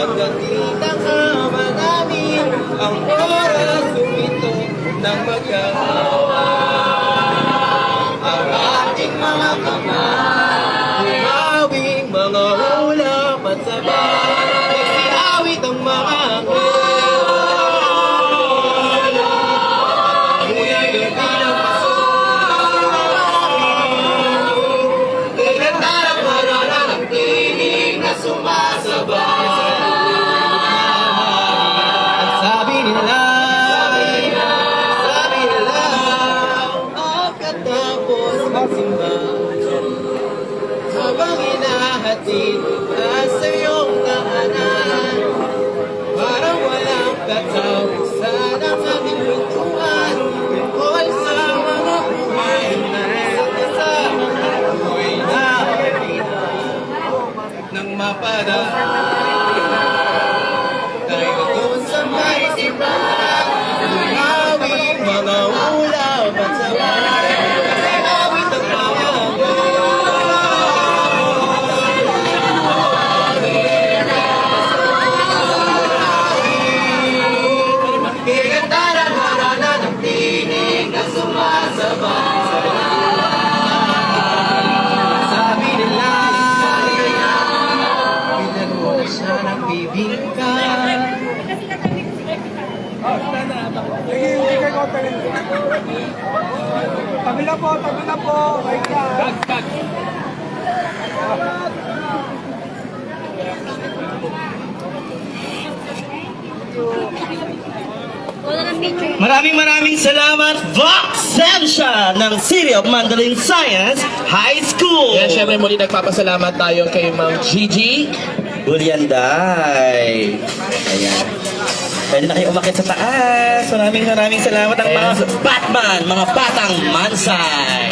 Pagdating ng ama namin, ang oras umito ng magkakawa. Ang ating mga kamay, humawing mga ulap at sabay, nagsiawit ang mga habang hinahatid ka sa iyong tahanan, parang walang katapusan ang ating pintuan. Tungkol sa mga buhay na kasama ako'y nakakita ng mapadaan. Tayo doon sa may simbahan, humawing mga ulap at sabay, awit ang mga sabi nila, pinagmula siya ng bibingka. Tabi na po, tabi na po. Wait ka. Maraming salamat, Vox Sensha ng City of Mandarin Science High School. Yan, syempre muli nagpapasalamat tayo kay Ma'am Gigi Bulyanday. Ayan. Pwede na kayo umakit sa taas. Maraming salamat ang mga Batman, mga batang mansay.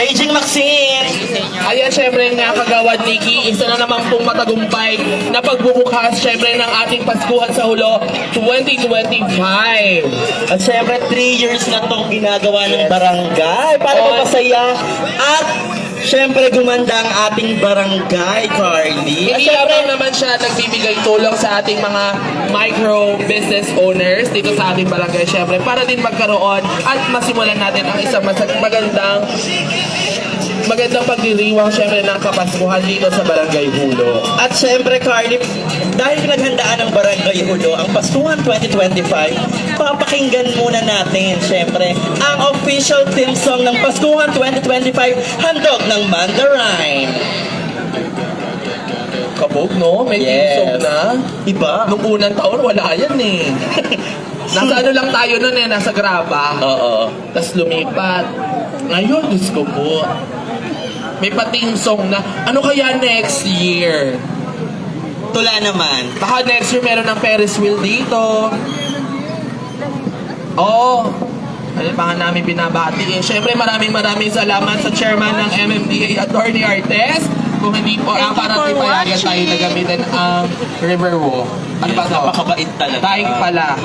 Aging Maxine. Ayan, syempre nga kagawad Nikki, isa na naman pong matagumpay na pagbubukas syempre ng ating Paskuhan sa Hulo 2025. At syempre 3 years na itong ginagawa ng barangay para mapasaya at syempre gumanda ang ating barangay, Carly. Hindi lamang naman siya nagbibigay tulong sa ating mga micro business owners dito sa ating barangay, syempre para din magkaroon at masimulan natin ang isang magandang pagdiriwang syempre ng Kapaskuhan dito sa Barangay Hulo. At syempre, Carly, dahil pinaghandaan ng Barangay Hulo ang Paskuhan 2025, papakinggan muna natin, syempre, ang official theme song ng Paskuhan 2025, handog ng Mandarine. Kabog, no? May Yes. song na. Iba? Nung unang taon, wala yan eh. Nasa ano lang tayo nun eh, nasa graba. Oo. Tapos lumipat. Ngayon, Diyos ko po. May pa-theme song na, ano kaya next year? Tula naman. Baka next year meron ng Ferris wheel dito. Oo. Ano pa nga namin binabati eh. Siyempre maraming salamat sa chairman ng MMDA, Attorney Artes. Kung hindi po, para di payagan tayo na gamitin ang Riverwalk. Ano ba ito? Napakabait talaga. Daig pala.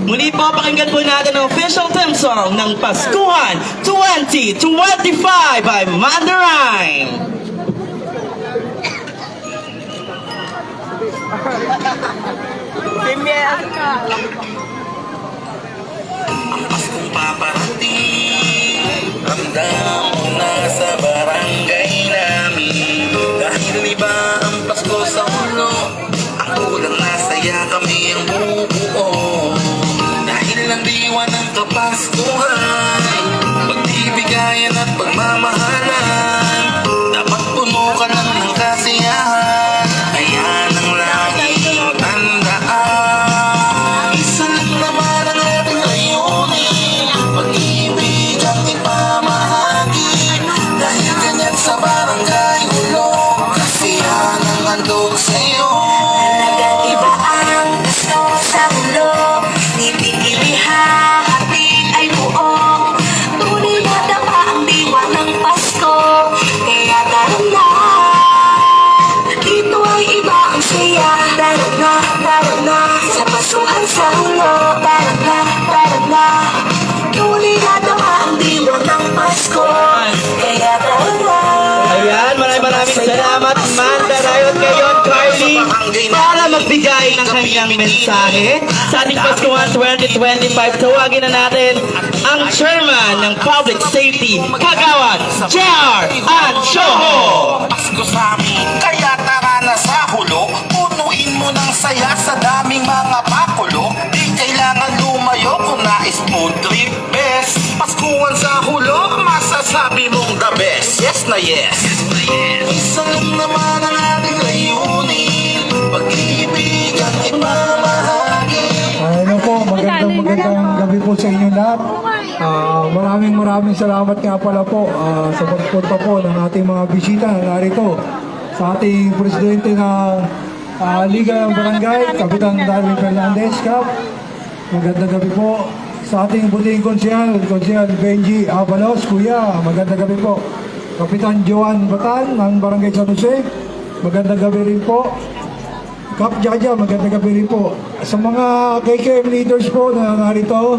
Muli po, pakinggan po natin ang official theme song ng Paskuhan 2025 by Mandarine. Ang Paskong paparating, ramdam mo na sa barangay namin. Dahil iba ang Pasko sa ulo, ang kulang na saya kami ang bubuo. Dahil nandiwan ang Kapaskuhan, pagbibigayan at pagmamahalan, dapat puno ka lang ng kasiyahan. Ayan ang laging tandaan, isa lang naman ang ating layunin, pag-ibig at ipamahagi. Dahil ganyan sa barangay Hulo, kasiyahan ang handog sa'yo. Iba ang gusto sa ulo, nititilihan atin ay buo. Tunay na dama ang diwa ng Pasko, kanyang mensahe sa ating Paskuhan 2025. Tawagin na natin ang chairman ng Public Safety, Kagawad J.R. Anchoho. Pasko sa amin, kaya tara na sa hulo. Punuin mo ng saya sa daming mga pakulo. Di kailangan lumayo kung nais food trip. Best Paskuhan sa hulo, masasabi mong the best. Yes na yes. Isa lang naman ang ating layunin, pag-ibig at ipamahagi. Ano po, magandang gabi po sa inyo lahat. Maraming salamat nga pala po sa pagpunta po ng ating mga bisita na narito sa ating presidente ng Liga ng Barangay, Kapitan Darwin Fernandez, Kap. Magandang gabi po sa ating buting konsyal Benji Avalos, Kuya. Magandang gabi po. Kapitan Joan Batan ng Barangay San Jose. Magandang gabi rin po. Kap Jaja, magandang gabi rin po. Sa mga KKM leaders po na narito,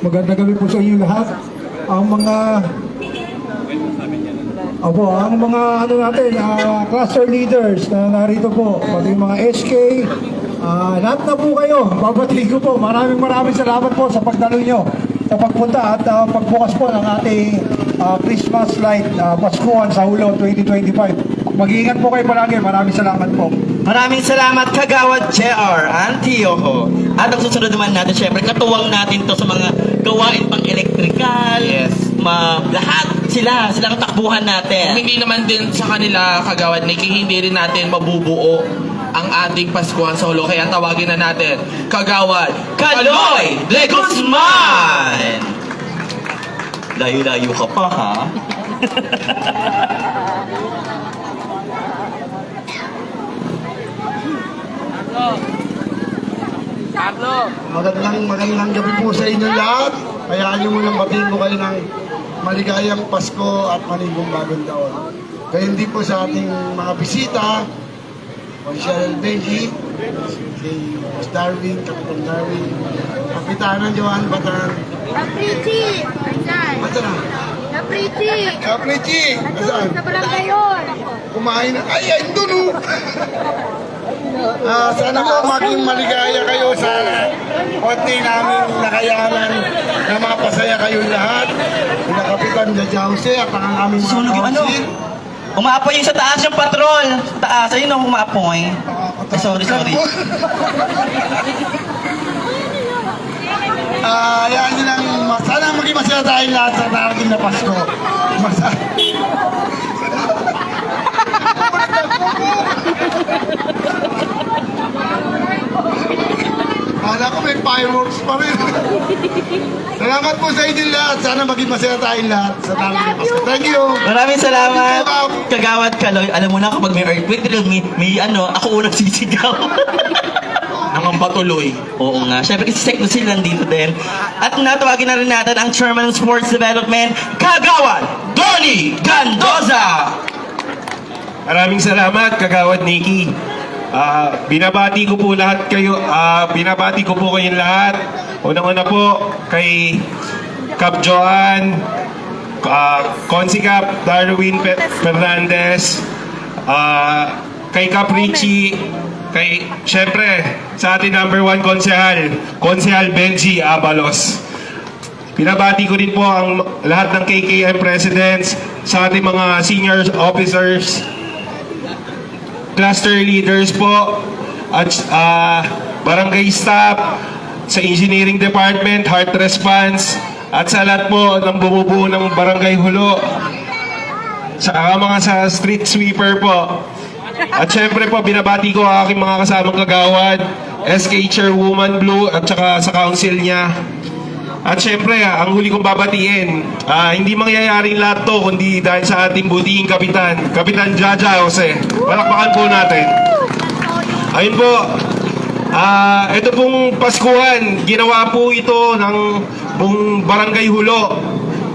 magandang gabi po sa inyo lahat. Ang mga cluster leaders na narito po, pati mga SK, lahat na po kayo, babatiin ko po. Maraming salamat po sa pagdalo nyo, sa pagpunta at pagbukas po ng ating Christmas light Paskuhan sa Hulo 2025. Mag-iingat po kayo palagi. Maraming salamat po. Maraming salamat, Kagawad J.R. Anchoho. At ang susunod naman natin, syempre, katuwang natin to sa mga gawain pang elektrikal. Yes. Lahat sila ang takbuhan natin. Hindi naman din sa kanila, Kagawad Nikki, hindi rin natin mabubuo ang ating Paskuhan sa Hulo. Kaya tawagin na natin, Kagawad Kaloy de Guzman! Layo-layo ka pa, ha? Magandang gabi po sa inyo lahat. Hayaan niyo munang batiin ko kayo ng maligayang Pasko at manibong bagong taon. Gayon din po sa ating mga bisita, Consiel Benji, si Mas Darwin, Kapitan Darwin, Kapitanan Joan Batan. Kapriti! Basta na? Kapriti! Kaprichi! Nasaan? Sa barangay yun! Kumain na. Ay, doon sana po maging maligaya kayo sa konti namin nakayanan na mapasaya kayo lahat. Sina Kapitan Jajause at ang aming mga Sunog yung ano? council. Umaapoy yung sa taas yung patrol. Sa taas, ayun ang umaapoy. Ay, sorry. Yan din ang sana maging masaya tayong lahat sa darating na Pasko. Kala ko may fireworks pa rin. Salamat po sa inyo lahat. Sana maging masaya tayong lahat sa darating na Pasko. Thank you. Maraming salamat, Kagawad Kaloy. Alam mo na kapag may earthquake drill, may ako unang sisigaw. Nangamba tuloy. Oo nga. Siyempre kasi Sek Lucille nandito din. At natawagin na rin natin ang Chairman ng Sports Development, Kagawad Donnie Gandoza! Maraming salamat, Kagawad Nikki. Binabati ko po kayong lahat. Unang-una po kay Kap Joan, Consi Kap Darwin Fernandez, kay Kap Richie, syempre sa ating number 1 konsehal Benji Avalos. Pinabati ko rin po ang lahat ng KKM presidents, sa ating mga senior officers, cluster leaders po, at barangay staff, sa engineering department, heart response, at sa lahat po ng bumubuo ng barangay Hulo, sa mga sa street sweeper po. At syempre po, binabati ko ang aking mga kasamang kagawad, SK Chairwoman Blue, at saka sa council niya. At syempre, ang huli kong babatiin, hindi mangyayaring lahat to kundi dahil sa ating butihing kapitan, Kapitan Jaja Jose. Palakpakan po natin. Ayun po, ito pong Paskuhan, ginawa po ito ng buong barangay Hulo.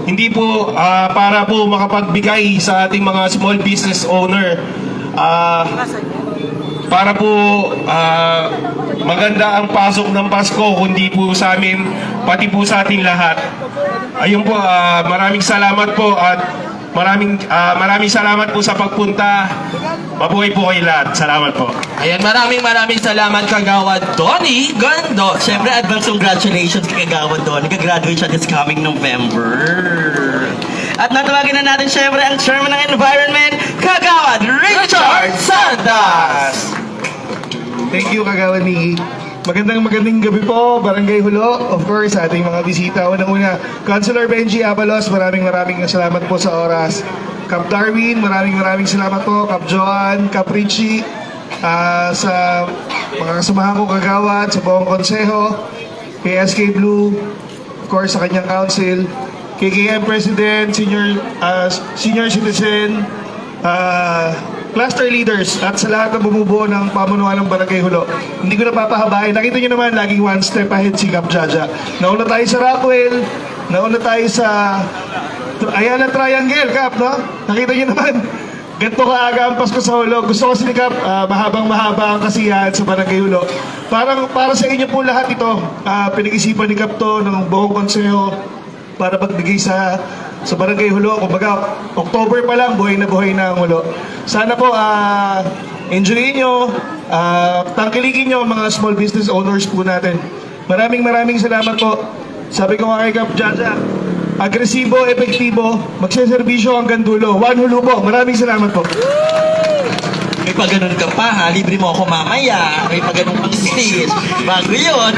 Hindi po para po makapagbigay sa ating mga small business owner. Para po maganda ang pasok ng Pasko, kundi po sa amin, pati po sa ating lahat. Ayun po, maraming salamat po at maraming salamat po sa pagpunta. Mabuhay po kayo lahat. Salamat po. Ayan, maraming salamat Kagawad Donnie Gando. Siyempre, advance congratulations kay Kagawad doon. Nag-graduate siya this coming November. At natawagin na natin siyempre ang Chairman ng Environment, Kagawad Richard Sandas! Thank you, Kagawad Miggy. Magandang gabi po, Barangay Hulo. Of course, sa ating mga bisita. Unang-una, Councilor Benji Abalos, maraming salamat po sa oras. Kap Darwin, maraming salamat po. Kap Joan, Kap Richie, sa mga kasamahan ko kagawad, sa buong konseho, kay SK Blue, of course, sa kanyang council, KKM President, senior citizen, cluster leaders at sa lahat na bumubuo ng pamunuan ng Barangay Hulo. Hindi ko napapahabain. Nakita nyo naman, laging one step ahead si Kap Jaja. Nauna tayo sa Rockwell, nauna tayo sa Ayala Triangle, Kap, no? Nakita nyo naman, ganito kaaga ang Pasko sa Hulo. Gusto ko si Kap, mahabang-mahaba ang kasiyahan sa Barangay Hulo. Para sa inyo po lahat ito, pinag-isipan ni Kap to ng buong konseho para pagbigay sa Barangay Hulo. Kumbaga, October pa lang, buhay na ang Hulo. Sana po, enjoyin nyo, tangkilikin nyo ang mga small business owners po natin. Maraming salamat po. Sabi ko nga kay Kap Jaja, agresibo, epektibo, magseservisyo hanggang dulo. One Hulo po. Maraming salamat po. May pag-ganon ka pa ha, libre mo ako mamaya. May pag-ganon pang stage. Bago yun.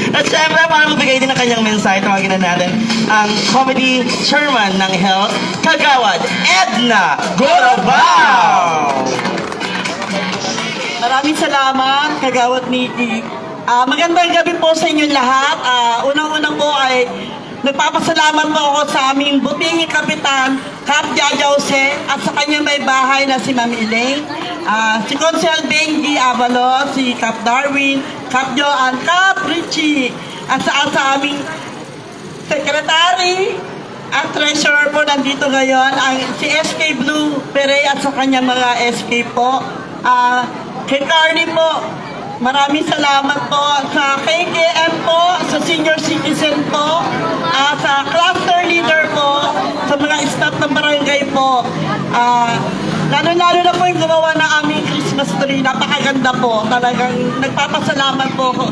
At syempre, para magbigay din ng kanyang mensahe, tawagin na natin ang comedy chairman ng Health, Kagawad Edna Gorabao! Maraming salamat, Kagawad Nikki. Magandang gabi po sa inyong lahat. Unang-unang po ay nagpapasalamat po ako sa aming butihing kapitan, Kap Jaja Jose, at sa kanyang may bahay na si Ma'am Elaine, si Consel Benji Avalos, si Kap Darwin, Kap Joan, Kap Richie, at sa aming secretary at treasurer po nandito ngayon, si SK Blue Pere at sa kanyang mga SK po. Kay Carly po, maraming salamat po sa KKM po, sa senior citizen po, sa cluster leader po, sa mga staff ng barangay po. Lalo-lalo na po yung gumawa ng aming Christmas tree. Napakaganda po. Talagang nagpapasalamat po ako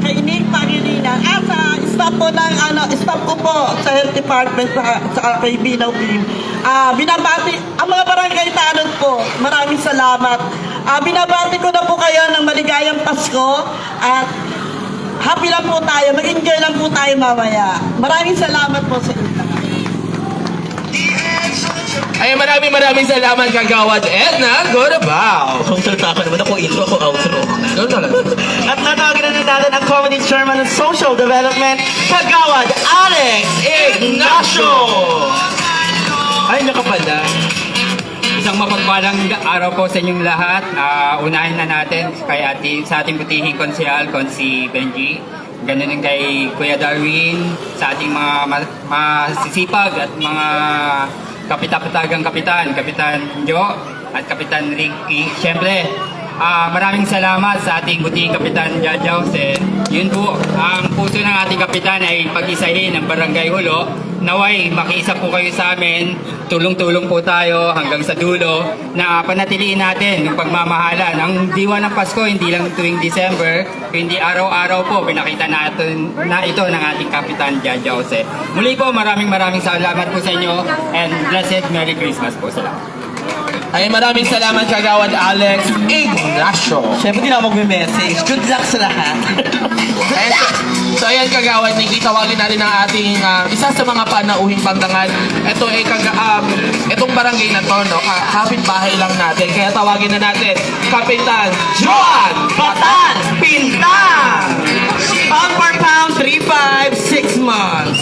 kay Nick Pangilinan at sa staff po ng staff ko po sa health department sa kay Binaw team. Binabati ang mga barangay tanod po. Maraming salamat. Binabati ko na po kayo ng maligayang Pasko at happy lang po tayo. Mag-enjoy lang po tayo mamaya. Maraming salamat po sa inyo. Ay, maraming salamat Kagawad Edna Gorabao. Kung salta ka naman ako, intro ako, outro. Doon talaga. At natawagan na natin ang Comedy Chairman ng Social Development, Kagawad Alex Ignacio! Ay, nakapala. Isang mapagpalang araw po sa inyong lahat. Unahin na natin sa ating butihing konsehal, Konsi Benji. Ganun din kay Kuya Darwin, sa ating mga masisipag at mga kapitapatagang kapitan Jo at Kapitan Ricky. Siyempre, maraming salamat sa ating butihing Kapitan Jaja Jose. Yun po, ang puso ng ating kapitan ay pag-isahin ng Barangay Hulo. Naway, makiisa po kayo sa amin. Tulong-tulong po tayo hanggang sa dulo na panatiliin natin yung pagmamahala ng diwa ng Pasko, hindi lang tuwing December, hindi araw-araw po pinakita natin na ito ng ating Kapitan Jaja Jose. Muli po, maraming salamat po sa inyo and blessed Merry Christmas po sa lahat. Ay, maraming salamat Kagawad Alex Ignacio. Siyempre, di na magme-message. Good luck sa lahat. So ayan Kagawad Nikki, tawagin natin ang ating isa sa mga panauhing pagdangan. Ito ay itong barangay na to, no? Kapit-bahay lang natin. Kaya tawagin na natin Kapitan Joan Batan Pintang! Pound per pound, 3, 5, 6 months.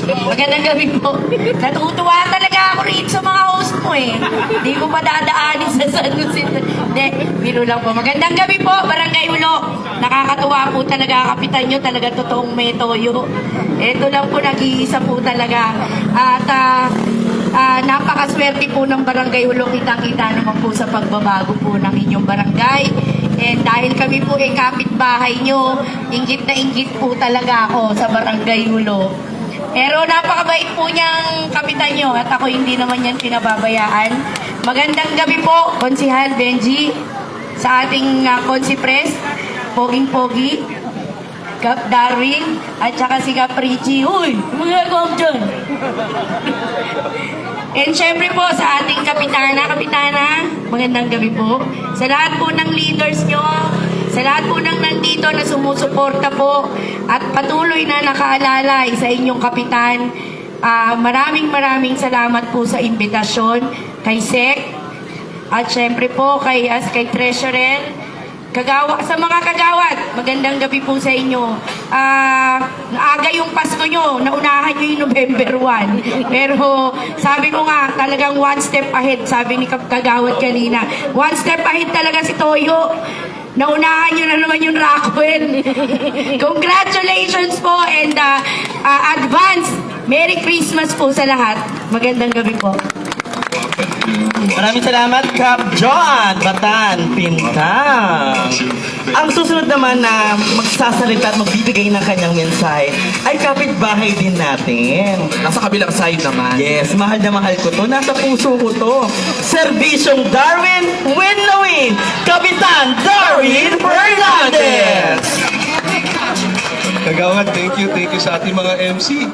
Magandang gabi po. Natutuwa talaga ako rin sa mga host mo eh. Hindi ko pa dadaanin sa San Jose. Hindi, biro lang po. Magandang gabi po, Barangay Hulo. Nakakatuwa po talaga ang kapitan nyo. Talaga totoong may toyo. Ito lang po, nag-iisa po talaga. At napakaswerte po ng Barangay Hulo. Kitang-kita naman po sa pagbabago po ng inyong barangay. And dahil kami po ay kapitbahay nyo, inggit na inggit po talaga ako sa Barangay Hulo. Pero napakabait po niyang kapitan nyo at ako hindi naman yan pinababayaan. Magandang gabi po, Konsihal Benji, sa ating Konsi Press, Poging-Pogi, Kap Darwin, at saka si Kap Richie. Uy, magagawa mo dyan. And syempre po sa ating kapitana, magandang gabi po. Sa lahat po ng leaders nyo, sa lahat po ng nandito na sumusuporta po at patuloy na nakaalalay sa inyong kapitan, maraming salamat po sa imbitasyon kay Sec at syempre po kay Treasurer, sa mga kagawad, magandang gabi po sa inyo. Aga yung Pasko nyo, naunahan nyo yung November 1. Pero sabi ko nga, talagang one step ahead, sabi ni kagawad kanina. One step ahead talaga si Toyo. Naunahan nyo na naman yung Rockwell. Congratulations po and advance Merry Christmas po sa lahat. Magandang gabi po. Maraming salamat, Kap John Batan Pintang. Ang susunod naman na magsasalita at magbibigay ng kanyang mensahe ay kapitbahay din natin. Nasa kabilang side naman. Yes, mahal na mahal ko to. Nasa puso ko to. Serbisyong Darwin Win na Win, Kapitan Darwin Fernandez. Kagawad, thank you sa ating mga MC.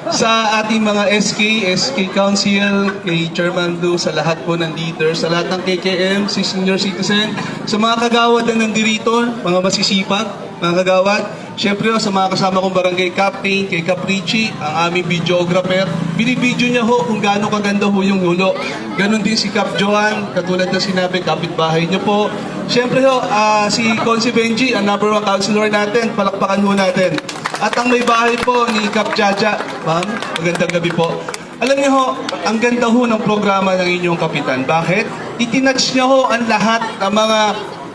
Sa ating mga SK Council, kay Chairman Du, sa lahat po ng leaders, sa lahat ng KKM, si senior citizen, sa mga kagawad na nandirito, mga masisipag, mga kagawad, syempre sa mga kasama kong barangay captain, kay Caprici, ang aming videographer, binibidyo niya ho kung gaano kaganda ho yung hulo. Ganon din si Cap Joan, katulad na sinabi, kapitbahay niyo po. Syempre ho, si Konsi Benji, ang number 1 councilor natin, palakpakan ho natin. At ang may bahay po ni Kap Jaja, ma'am, magandang gabi po. Alam niyo ho, ang ganda ho ng programa ng inyong kapitan. Bakit? Itinatch niya ho ang lahat ng mga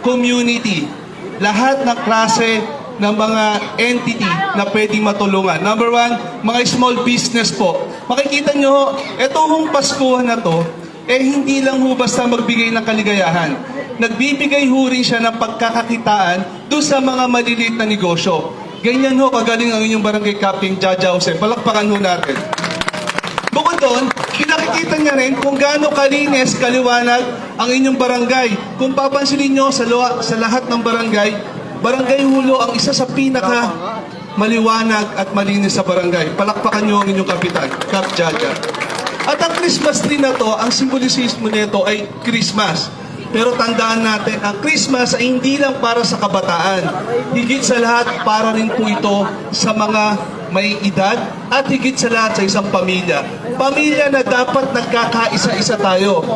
community, lahat ng klase ng mga entity na pwedeng matulungan. Number 1, mga small business po. Makikita niyo ho, etong Paskuhan na to, hindi lang ho basta magbigay ng kaligayahan. Nagbibigay ho rin siya ng pagkakakitaan doon sa mga maliliit na negosyo. Ganyan ho, kagaling ang inyong barangay captain, Jaja Jose. Palakpakan ho natin. Bukod doon, pinakikita niya rin kung gaano kalinis, kaliwanag ang inyong barangay. Kung papansinin nyo sa lahat ng barangay, Barangay Hulo ang isa sa pinaka maliwanag at malinis sa barangay. Palakpakan nyo ang inyong kapitan, Kap Jaja. At ang Christmas tree na to, ang simbolisismo nito ay Christmas. Pero tandaan natin, ang Christmas ay hindi lang para sa kabataan. Higit sa lahat, para rin po ito sa mga may edad at higit sa lahat sa isang pamilya. Pamilya na dapat nagkakaisa-isa tayo.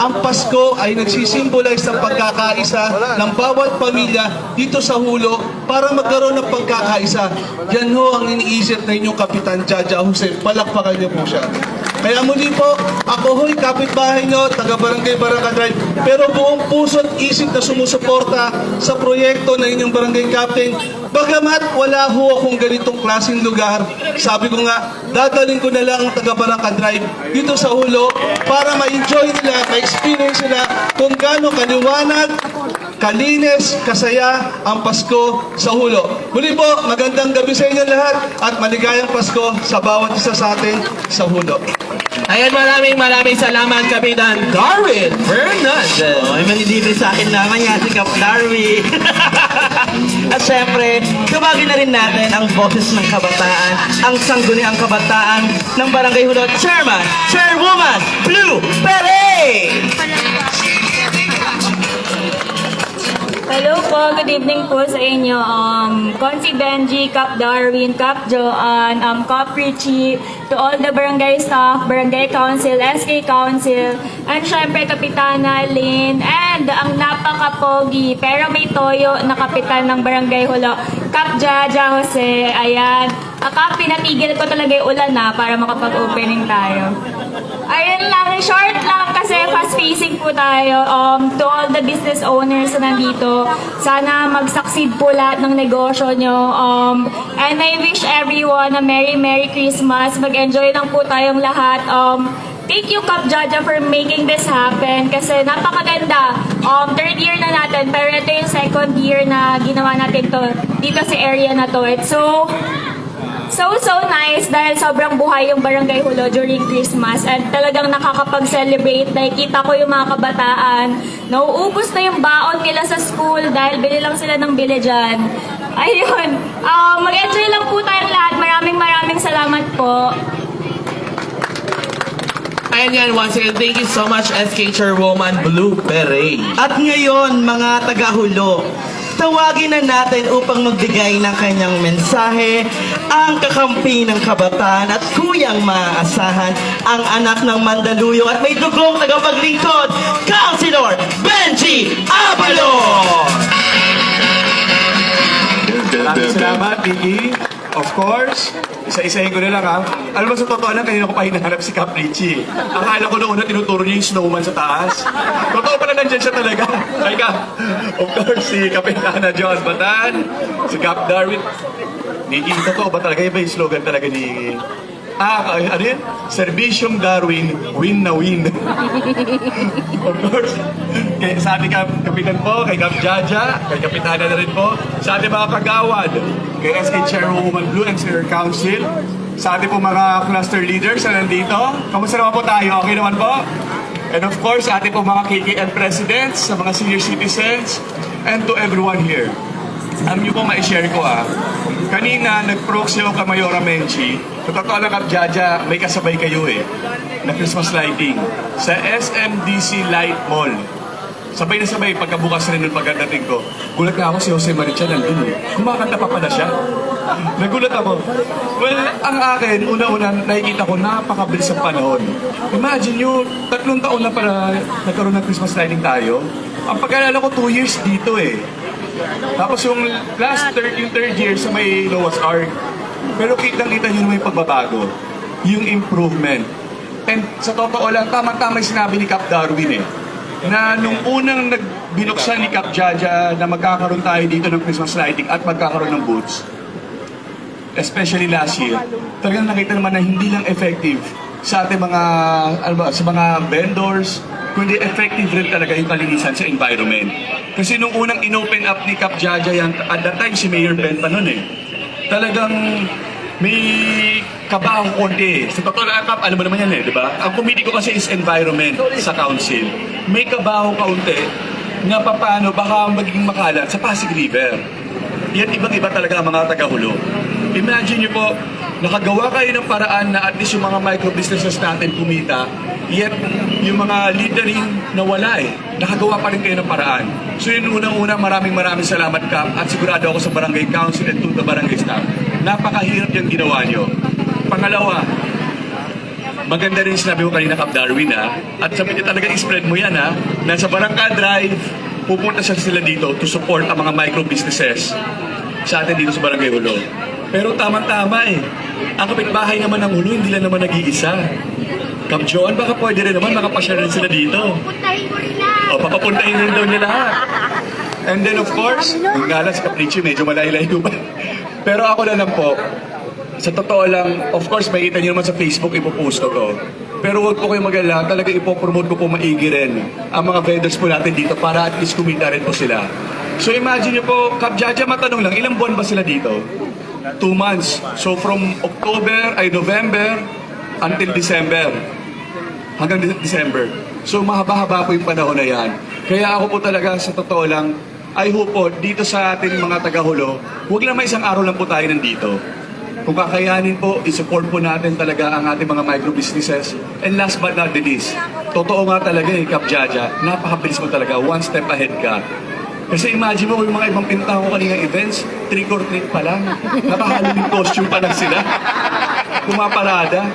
Ang Pasko ay nagsisimbolize ng pagkakaisa ng bawat pamilya dito sa Hulo para magkaroon ng pagkakaisa. Yan ho ang iniisip na inyong Kapitan Jaja Jose. Palakpakan niyo po siya. Kaya muli po, ako ho'y kapitbahay nyo, taga-barangay Barangay Drive, pero buong puso't isip na sumusuporta sa proyekto ng inyong barangay captain. Bagamat wala ho akong ganitong klaseng lugar, sabi ko nga, dadalhin ko na lang ang taga-Barangay Drive dito sa Hulo para ma-enjoy nila, ma-experience nila kung gaano kaliwanag, kalinis, kasaya ang Pasko sa Hulo. Muli po, magandang gabi sa inyo lahat at maligayang Pasko sa bawat isa sa atin sa Hulo. Ayan, maraming salamat, Kapitan Darwin Fernandez. Ay, manilibre sa akin naman yan si Kap Darwin. At syempre, tawagin na rin natin ang boses ng kabataan, ang sangguniang kabataan ng Barangay Hulo Chairwoman, Blue Pere! Hello po, good evening po sa inyo. Konsi Benji, Kap Darwin, Kap Joan, Kap Richie, to all the barangay staff, barangay council, SK council, and syempre Kapitana Lynn, and ang napaka-pogi, pero may toyo na kapitan ng Barangay Hulo, Kap Jaja Jose. Ayan. Kap, pinatigil ko talaga yung ulan na para makapag-opening tayo. Ayun lang, short lang kasi fast-pacing po tayo. To all the business owners na nandito, sana mag-succeed po lahat ng negosyo nyo. And I wish everyone a Merry Christmas. Mag-enjoy lang po tayong lahat. thank you Kap Jaja for making this happen kasi napakaganda. Third year na natin pero ito yung second year na ginawa natin to dito sa area na to. It's so nice dahil sobrang buhay yung Barangay Hulo during Christmas and talagang nakakapag-celebrate. Nakikita ko yung mga kabataan, nauubos na yung baon nila sa school dahil bili lang sila ng bili dyan. Ayun, mag-enjoy lang po tayong lahat. Maraming salamat po. Ayan yan, once again, thank you so much SK Chairwoman Blue Beret. At ngayon, mga taga-Hulo, tawagin na natin upang magbigay ng kanyang mensahe ang kakampi ng kabataan at kuyang maaasahan ang anak ng Mandaluyong at may dugong tagapaglingkod, Councilor Benji Abalos! Maraming salamat, Vicky. Of course, isa-isahin ko na lang ha. Alam mo, sa totoo lang, kanina ko pa hinahanap si Cap Richie. Akala ko noong una tinuturo niya yung snowman sa taas. Totoo pala nandyan siya talaga. Ay ka. Of course, si Kapitana John Batan, si Cap Darwin. Vicky, totoo ba talaga? Iba yung slogan talaga ni... ano yun? Servisyong Darwin, win na win. Of course, sa ating kapitan po, kay Cap Jaja, kay Kapitana na rin po, sa ating mga kagawad, kay SK Chairwoman Blue and Senior Council, sa ating po mga cluster leaders na nandito. Kamusta naman po tayo? Okay naman po? And of course, sa ating po mga KKN presidents, sa mga senior citizens, and to everyone here. Alam niyo po, ma-share ko kanina, nag-proxy ako kay Mayora Menchi. Sa totoo lang, Cap Jaja, may kasabay kayo na Christmas lighting sa SMDC Light Mall. Sabay na sabay, pagkabukas rin nung pagdating ko. Gulat na ako si Jose Maricha nandun Kumakanta pa pala siya. Nagulat ako. Well, ang akin, una-una, nakikita ko, napakabilis ang panahon. Imagine nyo, 3 taon na para nagkaroon ng Christmas lighting tayo. Ang pagkalala ko, 2 years dito Tapos yung yung third year sa may Noah's Ark. Pero kitang-kita nyo naman yung pagbabago. Yung improvement. And sa totoo lang, tama-tama yung sinabi ni Cap Darwin na nung unang binuksan ni Cap Jaja na magkakaroon tayo dito ng Christmas lighting at magkakaroon ng booths, especially last year, talagang nakita naman na hindi lang effective sa ating mga, sa mga vendors, kundi effective rin talaga yung kalinisan sa environment. Kasi nung unang inopen up ni Cap Jaja yan, at that time si Mayor Ben pa nun talagang may kabaho konti. Sa totoo lang, Cap, alam mo naman yan di ba? Ang committee ko kasi is environment sa council. May kabaho kaunti na paano baka magiging makalat sa Pasig River. Yan ibang-iba talaga ang mga taga-Hulo. Imagine nyo po, nakagawa kayo ng paraan na at least yung mga micro-businesses natin kumita, yet yung mga leadering na wala nakagawa pa rin kayo ng paraan. So yun unang-una, maraming salamat Cap at sigurado ako sa Barangay Council at to the Barangay staff. Napakahirap yung ginawa nyo. Pangalawa, maganda rin sinabi ko kanina Cap Darwin at sabi niya talaga i-spread mo yan na sa Barangka Drive, pupunta sila dito to support ang mga micro-businesses sa atin dito sa Barangay Hulo. Pero tamang-tama ang kapitbahay naman ng Hulo, hindi lang naman nag-iisa. Cap Joan, baka pwede rin naman makapasya rin sila dito. Puntahin mo rin na. O, papapuntahin rin daw nila lahat. And then of course, yung galas, Capricci, medyo malayo-layo ba? Pero ako na lang po, sa totoo lang, of course, makikita nyo naman sa Facebook, ipopost ko to. Pero huwag po kayo mag-alala, talaga ipopromote ko po maigi rin ang mga vendors po natin dito para at least kumita rin po sila. So imagine nyo po, Cap Jaja, matanong lang, ilang buwan ba sila dito? 2 months. So from November until December. Hanggang December. So mahaba-haba po yung panahon na yan. Kaya ako po talaga, sa totoo lang, I hope po, dito sa ating mga taga-Hulo, huwag lang may isang araw lang po tayo nandito. Kung kakayanin po, isupport po natin talaga ang ating mga micro-businesses. And last but not the least, totoo nga talaga Cap Jaja, napakabilis mo talaga, one step ahead ka. Kasi imagine mo, yung mga ibang pinta ko kaninang events, trick or treat pa lang. Nakahaluning costume pa lang sila. Pumaparada.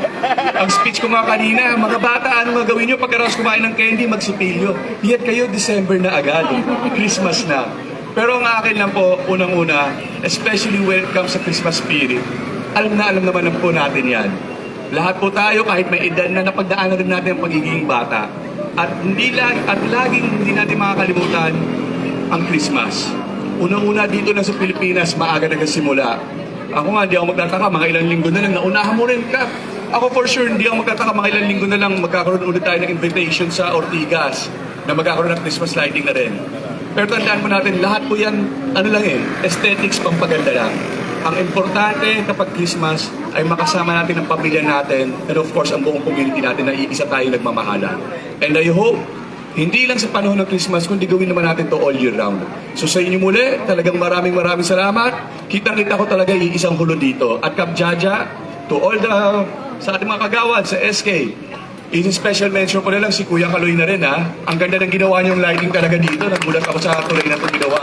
Ang speech ko nga kanina, mga bata, ano gagawin nyo pagkaraos kumain ng candy, magsipilyo. Yet kayo, December na agad. Christmas na. Pero ang akin lang po, unang-una, especially when it comes sa Christmas spirit, alam naman po natin yan. Lahat po tayo, kahit may edad na napagdaanan rin natin ang pagiging bata. At laging hindi natin makakalimutan ang Christmas. Unang-una dito lang sa Pilipinas, maaga nagsimula. Ako nga, hindi ako magtataka, mga ilang linggo na lang, naunahan mo rin, Cap. ako for sure, hindi ako magtataka mga ilang linggo na lang magkakaroon ulit tayo ng invitation sa Ortigas na magkakaroon ng Christmas lighting na rin. Pero tandaan mo natin, lahat po yan, ano lang aesthetics, pampaganda lang. Ang importante kapag Christmas ay makasama natin ang pamilya natin and of course ang buong community natin na iisa tayo nagmamahalan. And I hope, hindi lang sa panahon ng Christmas, kundi gawin naman natin to all year round. So sa inyo muli, talagang maraming salamat. Kitang-kita ko talaga iisang hulo dito. At Kap Jaja, to all sa ating mga kagawad sa SK, in special mention ko na lang si Kuya Kaloy na rin ha. Ang ganda ng ginawa niyong lighting talaga dito. Nagulat ako sa tulay na ito ginawa.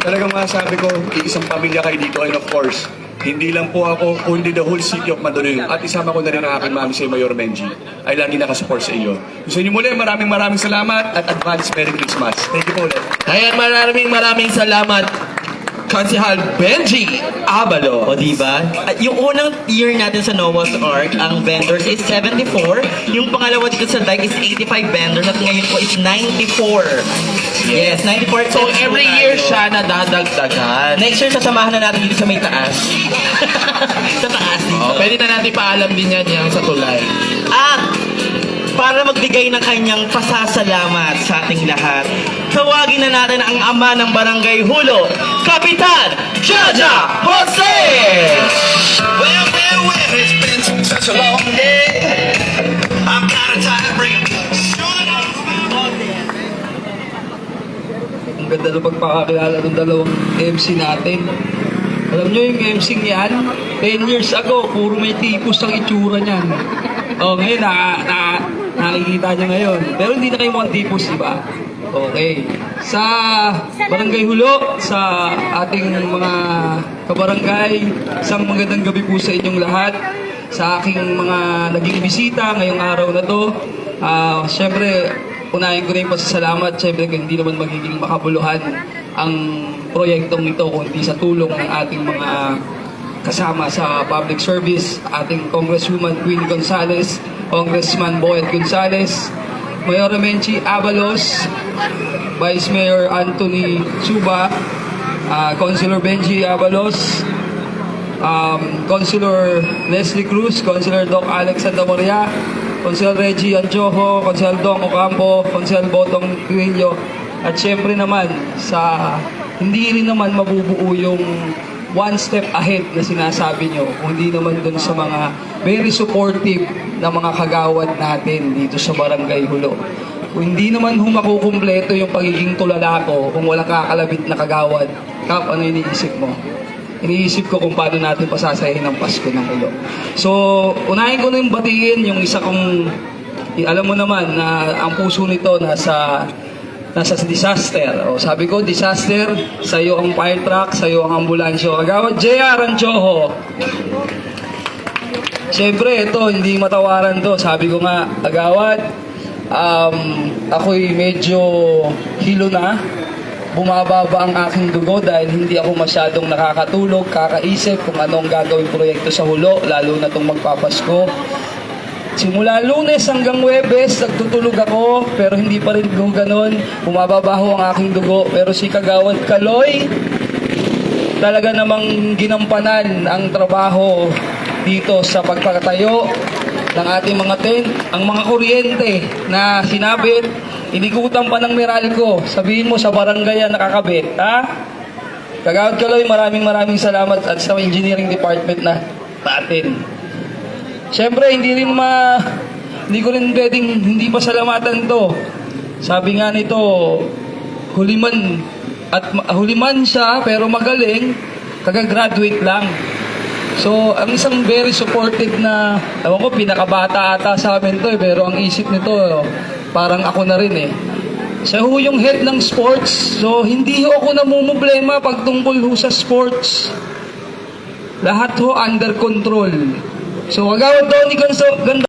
Talagang masasabi ko, iisang pamilya kayo dito and of course, hindi lang po ako, kundi the whole city of Mandaluyong. At isama ko na rin ang aking mami si Mayor Benji ay lagi nakasupport sa iyo. Sa inyo muli, maraming salamat at advance Merry Christmas. Thank you po ulit. Ayan, maraming salamat, Konsehal Benji Abalo. O diba? At yung unang year natin sa Noah's Ark, ang vendors is 74. Yung pangalawa dito sa Dike is 85 vendors at ngayon po is 94. Yes, 94. So every year siya nadadagdagan. Next year, sasamahan na natin dito sa may taas. Sa taas dito. Pwede na natin paalam din yan sa tulay. At para magbigay ng kanyang pasasalamat sa ating lahat, tawagin na natin ang ama ng Barangay Hulo, Kapitan Jaja Jose! Well, it's been such a long day. I'm kinda tired of bringing Ang ganda ng pagpakakilala ng dalawang MC natin. Alam nyo yung MC niyan, 10 years ago, puro may tipos ang itsura niyan. Ngayon, nakikita niya ngayon. Pero hindi na kayo mukhang tipos, di ba? Okay. Sa Barangay Hulo, sa ating mga kabarangay, isang magandang gabi po sa inyong lahat. Sa aking mga naging bisita ngayong araw na to, syempre, unahin ko na yung pasasalamat. Syempre, hindi naman magiging makabuluhan ang proyektong ito kundi sa tulong ng ating mga kasama sa public service, ating Congresswoman Queen Gonzales, Congressman Boyd Gonzales, Mayor Menchi Abalos, Vice Mayor Anthony Suba, Councilor Benji Abalos, Councilor Leslie Cruz, Councilor Doc Alex Santamaria, Councilor Reggie Anjojo, Councilor Dong Ocampo, Councilor Botong Cuello, at syempre naman hindi rin naman mabubuo yung one step ahead na sinasabi nyo, hindi naman dun sa mga very supportive na mga kagawad natin dito sa Barangay Hulo. Kung hindi naman makukumpleto yung pagiging tulala ko kung walang kakalabit na kagawad, Kap, ano iniisip mo? Iniisip ko kung paano natin pasasayahin ang Pasko ng Hulo. So, unahin ko na yung batiin yung isa kong, alam mo naman na ang puso nito nasa disaster. O, sabi ko, disaster, sa'yo ang fire truck, sa'yo ang ambulansyo. Agawad, JR Anjojo. Siyempre, ito, hindi matawaran to. Sabi ko nga, agawad, ako'y medyo hilo na. Bumababa ang aking dugo dahil hindi ako masyadong nakakatulog, kakaisip kung anong gagawing proyekto sa Hulo, lalo na itong magpapasko. Simula Lunes hanggang Huwebes, nagtutulog ako, pero hindi pa rin ganun. Bumababaho ang aking dugo. Pero si Kagawad Kaloy, talaga namang ginampanan ang trabaho dito sa pagpatayo ng ating mga tent. Ang mga kuryente na sinabit, inikutan pa ng Meralco. Sabihin mo sa barangay yan nakakabit, ha? Kagawad Kaloy, maraming salamat at sa engineering department na natin. Siyempre, hindi ko rin pwedeng hindi pasalamatan to. Sabi nga nito, huliman siya pero magaling, kagagraduate lang. So, ang isang very supportive na, ewan ko, pinakabata ata sa amin to pero ang isip nito, parang ako na rin eh. Siya ho yung head ng sports, so hindi ho ako namumblema pag tungkol ho sa sports. Lahat ho under control. So, Kagawad Tony Ganda